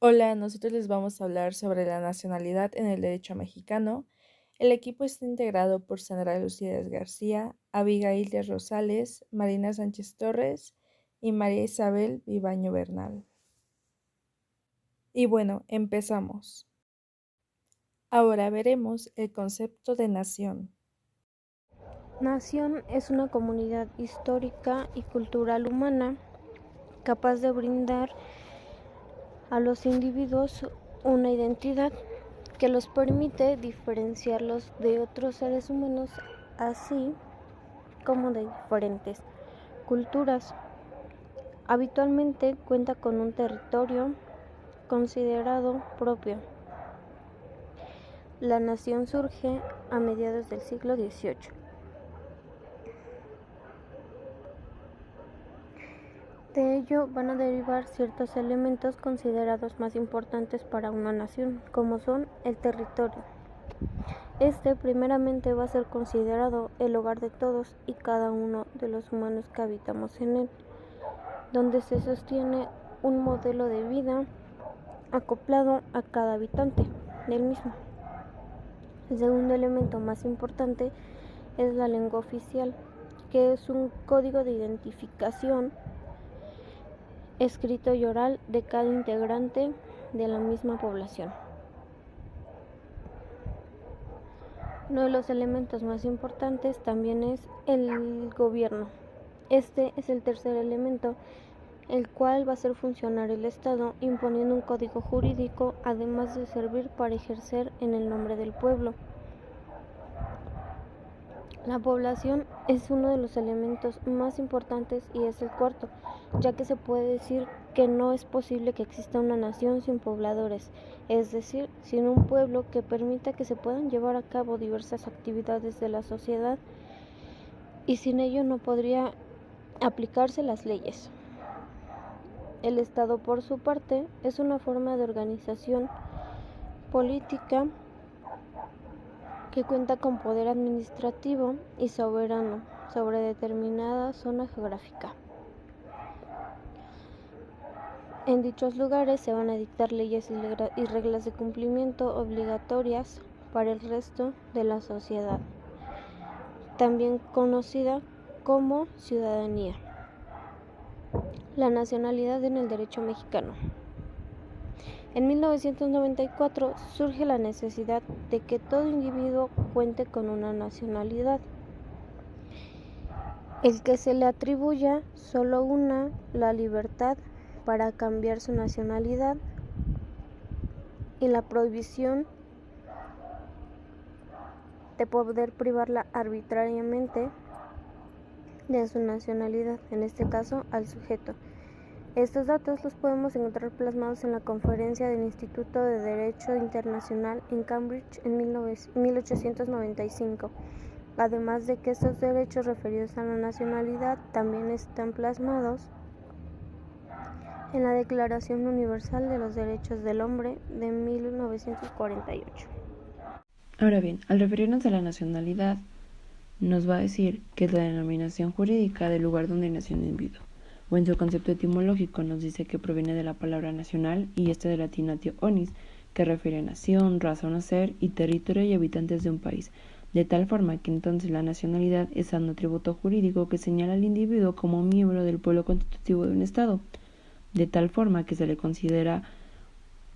Hola, nosotros les vamos a hablar sobre la nacionalidad en el derecho mexicano. El equipo está integrado por Sandra Lucías García, Abigail de Rosales, Marina Sánchez Torres y María Isabel Vivaño Bernal. Y bueno, empezamos. Ahora veremos el concepto de nación. Nación es una comunidad histórica y cultural humana capaz de brindar a los individuos una identidad que los permite diferenciarlos de otros seres humanos, así como de diferentes culturas. Habitualmente cuenta con un territorio considerado propio. La nación surge a mediados del siglo XVIII. De ello van a derivar ciertos elementos considerados más importantes para una nación, como son el territorio. Este primeramente va a ser considerado el hogar de todos y cada uno de los humanos que habitamos en él, donde se sostiene un modelo de vida acoplado a cada habitante del mismo. El segundo elemento más importante es la lengua oficial, que es un código de identificación escrito y oral de cada integrante de la misma población. Uno de los elementos más importantes también es el gobierno. Este es el tercer elemento, el cual va a hacer funcionar el Estado imponiendo un código jurídico, además de servir para ejercer en el nombre del pueblo. La población es uno de los elementos más importantes y es el cuarto, ya que se puede decir que no es posible que exista una nación sin pobladores, es decir, sin un pueblo que permita que se puedan llevar a cabo diversas actividades de la sociedad, y sin ello no podría aplicarse las leyes. El Estado, por su parte, es una forma de organización política que cuenta con poder administrativo y soberano sobre determinada zona geográfica. En dichos lugares se van a dictar leyes y reglas de cumplimiento obligatorias para el resto de la sociedad, también conocida como ciudadanía. La nacionalidad en el derecho mexicano. En 1994 surge la necesidad de que todo individuo cuente con una nacionalidad, el que se le atribuya solo una, la libertad para cambiar su nacionalidad, y la prohibición de poder privarla arbitrariamente de su nacionalidad, en este caso al sujeto. Estos datos los podemos encontrar plasmados en la conferencia del Instituto de Derecho Internacional en Cambridge en 1895. Además de que estos derechos referidos a la nacionalidad también están plasmados en la Declaración Universal de los Derechos del Hombre de 1948. Ahora bien, al referirnos a la nacionalidad, nos va a decir que es la denominación jurídica del lugar donde nació un individuo, o en su concepto etimológico nos dice que proviene de la palabra nacional y esta de latinatio onis, que refiere a nación, razón o ser y territorio y habitantes de un país, de tal forma que entonces la nacionalidad es un atributo jurídico que señala al individuo como miembro del pueblo constitutivo de un estado, de tal forma que se le considera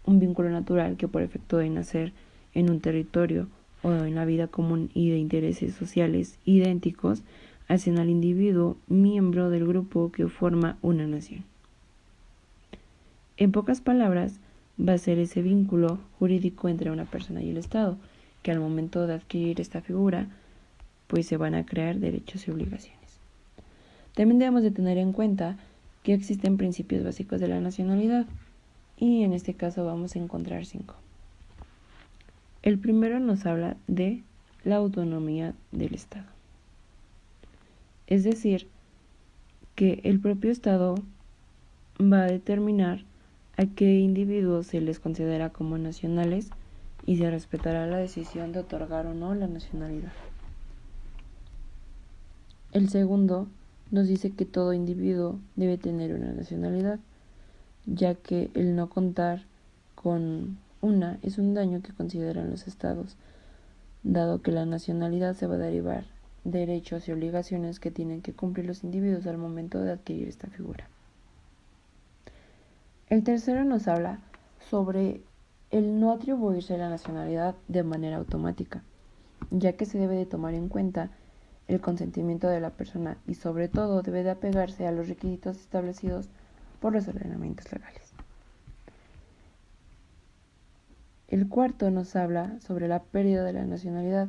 un vínculo natural que por efecto de nacer en un territorio o en la vida común y de intereses sociales idénticos hacen al individuo miembro del grupo que forma una nación. En pocas palabras, va a ser ese vínculo jurídico entre una persona y el Estado, que al momento de adquirir esta figura, pues se van a crear derechos y obligaciones. También debemos de tener en cuenta que existen principios básicos de la nacionalidad, y en este caso vamos a encontrar 5. El primero nos habla de la autonomía del Estado. Es decir, que el propio Estado va a determinar a qué individuos se les considera como nacionales y se respetará la decisión de otorgar o no la nacionalidad. El segundo nos dice que todo individuo debe tener una nacionalidad, ya que el no contar con una es un daño que consideran los estados, dado que la nacionalidad se va a derivar derechos y obligaciones que tienen que cumplir los individuos al momento de adquirir esta figura. El tercero nos habla sobre el no atribuirse la nacionalidad de manera automática, ya que se debe de tomar en cuenta el consentimiento de la persona y sobre todo debe de apegarse a los requisitos establecidos por los ordenamientos legales. El cuarto nos habla sobre la pérdida de la nacionalidad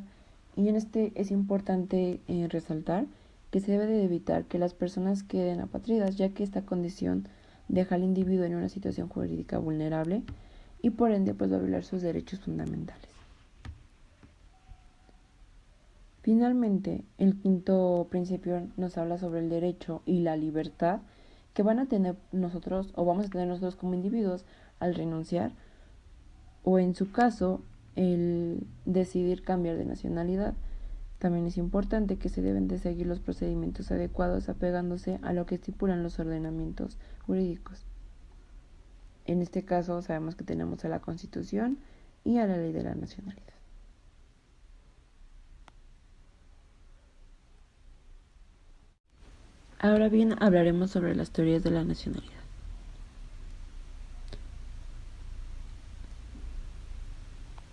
y en este es importante resaltar que se debe de evitar que las personas queden apátridas, ya que esta condición deja al individuo en una situación jurídica vulnerable y por ende pues va a violar sus derechos fundamentales. Finalmente, el quinto principio nos habla sobre el derecho y la libertad que van a tener nosotros o vamos a tener nosotros como individuos al renunciar o en su caso el decidir cambiar de nacionalidad. También es importante que se deben de seguir los procedimientos adecuados apegándose a lo que estipulan los ordenamientos jurídicos. En este caso sabemos que tenemos a la Constitución y a la Ley de la Nacionalidad. Ahora bien, hablaremos sobre las teorías de la nacionalidad.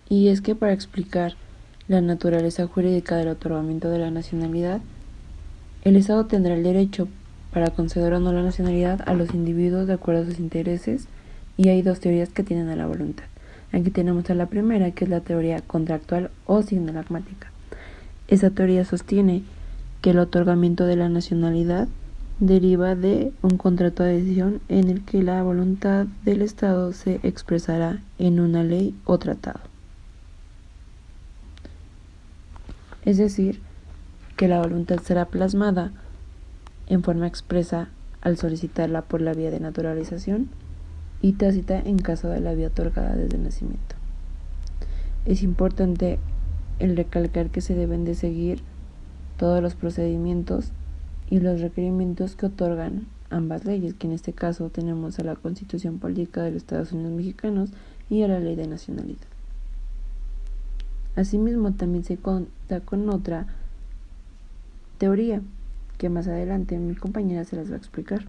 Y es que para explicar la naturaleza jurídica del otorgamiento de la nacionalidad, el Estado tendrá el derecho para conceder o no la nacionalidad a los individuos de acuerdo a sus intereses, y hay dos teorías que tienen a la voluntad. Aquí tenemos a la primera, que es la teoría contractual o sinalagmática. Esa teoría sostiene que el otorgamiento de la nacionalidad deriva de un contrato de adhesión en el que la voluntad del Estado se expresará en una ley o tratado. Es decir, que la voluntad será plasmada en forma expresa al solicitarla por la vía de naturalización y tácita en caso de la vía otorgada desde el nacimiento. Es importante el recalcar que se deben de seguir todos los procedimientos y los requerimientos que otorgan ambas leyes, que en este caso tenemos a la Constitución Política de los Estados Unidos Mexicanos y a la Ley de Nacionalidad. Asimismo, también se cuenta con otra teoría que más adelante mi compañera se las va a explicar.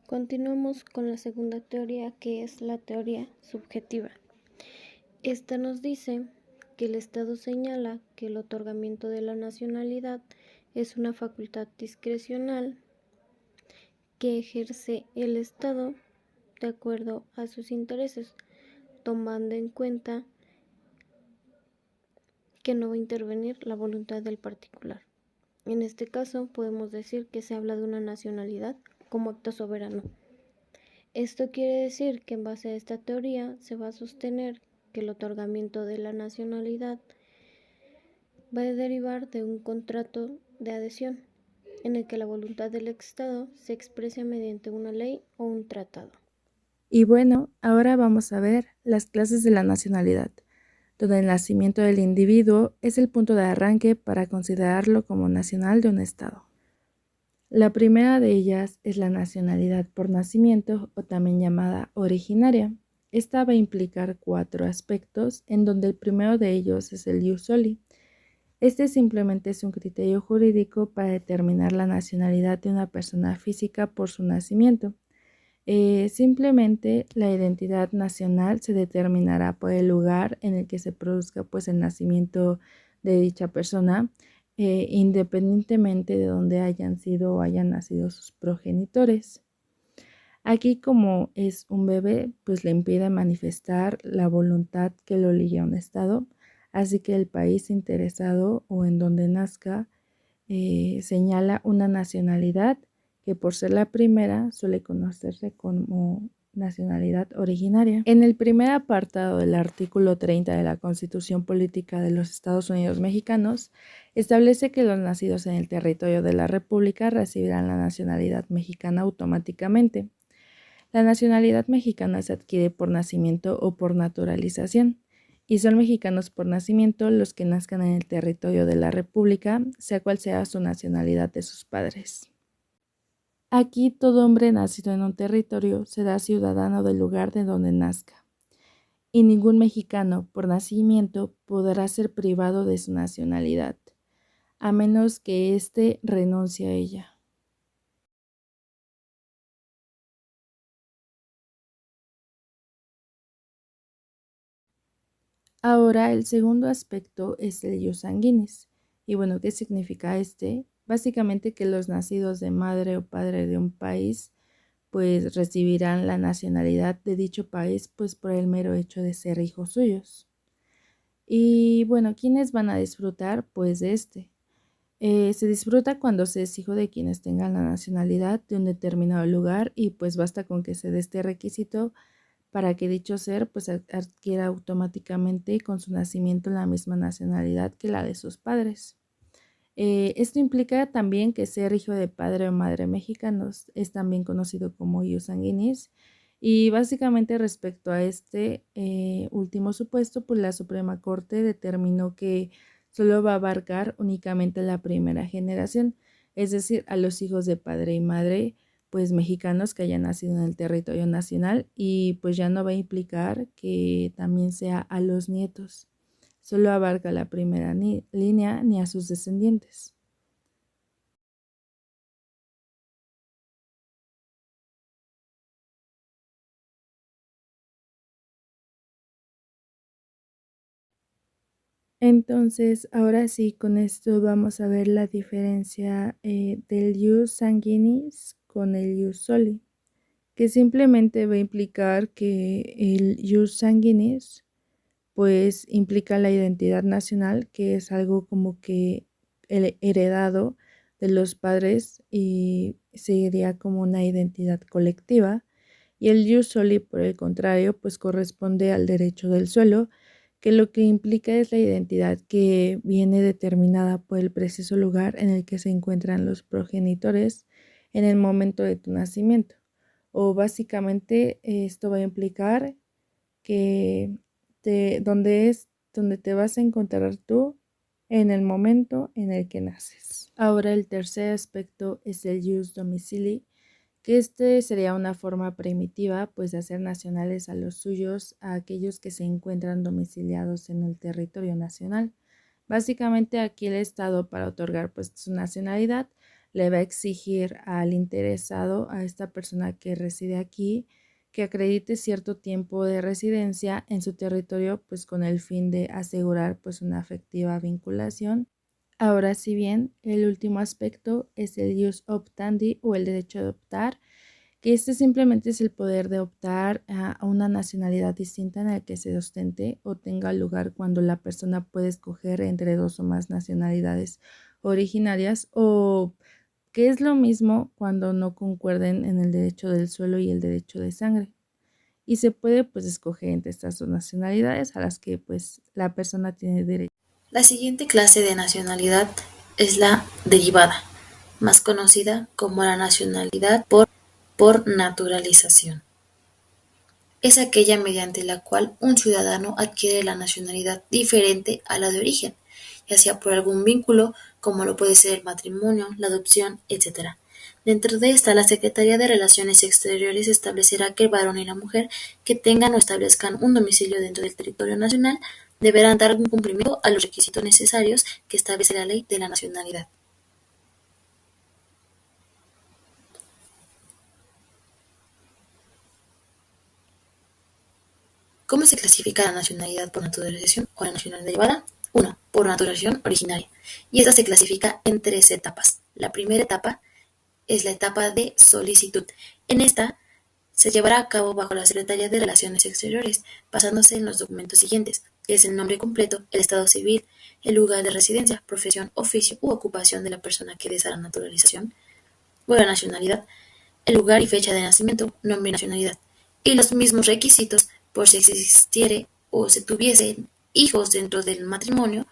Continuamos con la segunda teoría, que es la teoría subjetiva. Esta nos dice que el Estado señala que el otorgamiento de la nacionalidad es una facultad discrecional que ejerce el Estado de acuerdo a sus intereses, tomando en cuenta que no va a intervenir la voluntad del particular. En este caso podemos decir que se habla de una nacionalidad como acto soberano. Esto quiere decir que en base a esta teoría se va a sostener que el otorgamiento de la nacionalidad va a derivar de un contrato de adhesión en el que la voluntad del Estado se expresa mediante una ley o un tratado. Y bueno, ahora vamos a ver las clases de la nacionalidad, donde el nacimiento del individuo es el punto de arranque para considerarlo como nacional de un Estado. La primera de ellas es la nacionalidad por nacimiento, o también llamada originaria. Esta va a implicar 4 aspectos, en donde el primero de ellos es el ius soli. Este simplemente es un criterio jurídico para determinar la nacionalidad de una persona física por su nacimiento. Simplemente la identidad nacional se determinará por el lugar en el que se produzca pues el nacimiento de dicha persona, independientemente de donde hayan sido o hayan nacido sus progenitores. Aquí, como es un bebé, pues le impide manifestar la voluntad que lo ligue a un estado, así que el país interesado o en donde nazca señala una nacionalidad que, por ser la primera, suele conocerse como nacionalidad originaria. En el primer apartado del artículo 30 de la Constitución Política de los Estados Unidos Mexicanos, establece que los nacidos en el territorio de la República recibirán la nacionalidad mexicana automáticamente. La nacionalidad mexicana se adquiere por nacimiento o por naturalización, y son mexicanos por nacimiento los que nazcan en el territorio de la República, sea cual sea su nacionalidad de sus padres. Aquí todo hombre nacido en un territorio será ciudadano del lugar de donde nazca. y ningún mexicano por nacimiento podrá ser privado de su nacionalidad, a menos que éste renuncie a ella. Ahora, el segundo aspecto es el ius sanguinis. Y bueno, ¿qué significa este? Básicamente que los nacidos de madre o padre de un país pues recibirán la nacionalidad de dicho país pues por el mero hecho de ser hijos suyos. Y bueno, ¿quiénes van a disfrutar pues de este? Se disfruta cuando se es hijo de quienes tengan la nacionalidad de un determinado lugar y pues basta con que se dé este requisito para que dicho ser pues adquiera automáticamente con su nacimiento la misma nacionalidad que la de sus padres. Esto implica también que ser hijo de padre o madre mexicanos es también conocido como ius sanguinis. Y básicamente respecto a este último supuesto, pues la Suprema Corte determinó que solo va a abarcar únicamente la primera generación, es decir, a los hijos de padre y madre, pues mexicanos que hayan nacido en el territorio nacional y pues ya no va a implicar que también sea a los nietos. Solo abarca la primera línea ni a sus descendientes. Entonces, ahora sí, con esto vamos a ver la diferencia del ius sanguinis con el ius soli, que simplemente va a implicar que el ius sanguinis pues implica la identidad nacional, que es algo como que el heredado de los padres y sería como una identidad colectiva. Y el ius soli, por el contrario, pues corresponde al derecho del suelo, que lo que implica es la identidad que viene determinada por el preciso lugar en el que se encuentran los progenitores en el momento de tu nacimiento. O básicamente esto va a implicar que donde te vas a encontrar tú en el momento en el que naces. Ahora el tercer aspecto es el ius domicili, que este sería una forma primitiva pues de hacer nacionales a los suyos, a aquellos que se encuentran domiciliados en el territorio nacional. Básicamente aquí el Estado para otorgar pues su nacionalidad le va a exigir al interesado, a esta persona que reside aquí, que acredite cierto tiempo de residencia en su territorio pues con el fin de asegurar pues una afectiva vinculación. Ahora, si bien el último aspecto es el ius optandi o el derecho de optar, que este simplemente es el poder de optar a una nacionalidad distinta en la que se ostente o tenga lugar cuando la persona puede escoger entre dos o más nacionalidades originarias, o que es lo mismo cuando no concuerden en el derecho del suelo y el derecho de sangre. Y se puede pues escoger entre estas dos nacionalidades a las que pues la persona tiene derecho. La siguiente clase de nacionalidad es la derivada, más conocida como la nacionalidad por naturalización. Es aquella mediante la cual un ciudadano adquiere la nacionalidad diferente a la de origen, ya sea por algún vínculo, como lo puede ser el matrimonio, la adopción, etc. Dentro de esta, la Secretaría de Relaciones Exteriores establecerá que el varón y la mujer que tengan o establezcan un domicilio dentro del territorio nacional deberán dar un cumplimiento a los requisitos necesarios que establece la Ley de la Nacionalidad. ¿Cómo se clasifica la nacionalidad por naturalización o la nacionalidad derivada? 1. Por naturalización originaria. Y esta se clasifica en 3 etapas. La primera etapa es la etapa de solicitud. En esta se llevará a cabo bajo la Secretaría de Relaciones Exteriores, basándose en los documentos siguientes, que es el nombre completo, el estado civil, el lugar de residencia, profesión, oficio u ocupación de la persona que desea la naturalización o la nacionalidad, el lugar y fecha de nacimiento, nombre y nacionalidad, y los mismos requisitos por si existiere o se tuviesen hijos dentro del matrimonio,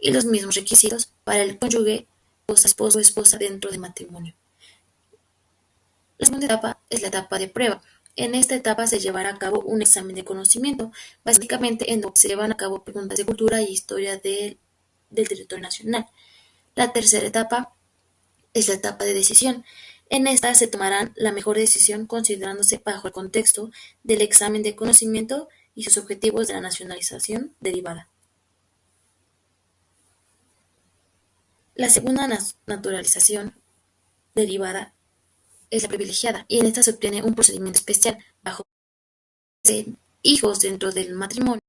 y los mismos requisitos para el cónyuge, esposo o esposa dentro del matrimonio. La segunda etapa es la etapa de prueba. En esta etapa se llevará a cabo un examen de conocimiento, básicamente en donde se llevan a cabo preguntas de cultura y historia del territorio nacional. La tercera etapa es la etapa de decisión. En esta se tomará la mejor decisión considerándose bajo el contexto del examen de conocimiento y sus objetivos de la nacionalización derivada. La segunda naturalización derivada es la privilegiada, y en esta se obtiene un procedimiento especial bajo hijos dentro del matrimonio.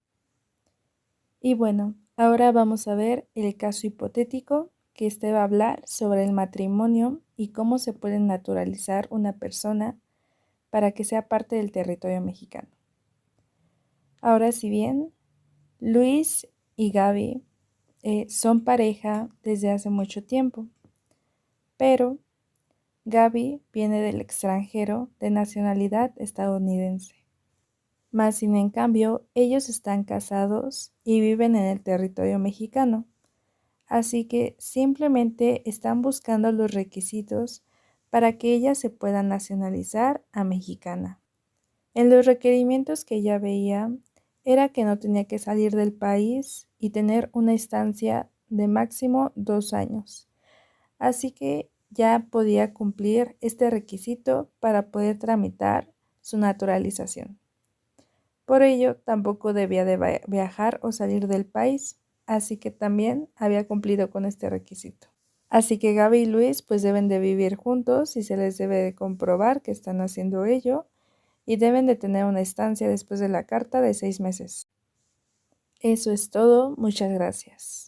Y bueno, ahora vamos a ver el caso hipotético que este va a hablar sobre el matrimonio y cómo se puede naturalizar una persona para que sea parte del territorio mexicano. Ahora, si bien Luis y Gaby son pareja desde hace mucho tiempo, pero Gaby viene del extranjero de nacionalidad estadounidense. Más sin en cambio, ellos están casados y viven en el territorio mexicano, así que simplemente están buscando los requisitos para que ella se pueda nacionalizar a mexicana. En los requerimientos que ella veía era que no tenía que salir del país y tener una estancia de máximo 2 años. Así que ya podía cumplir este requisito para poder tramitar su naturalización. Por ello, tampoco debía de viajar o salir del país, así que también había cumplido con este requisito. Así que Gaby y Luis pues deben de vivir juntos y se les debe de comprobar que están haciendo ello y deben de tener una estancia después de la carta de 6 meses. Eso es todo, muchas gracias.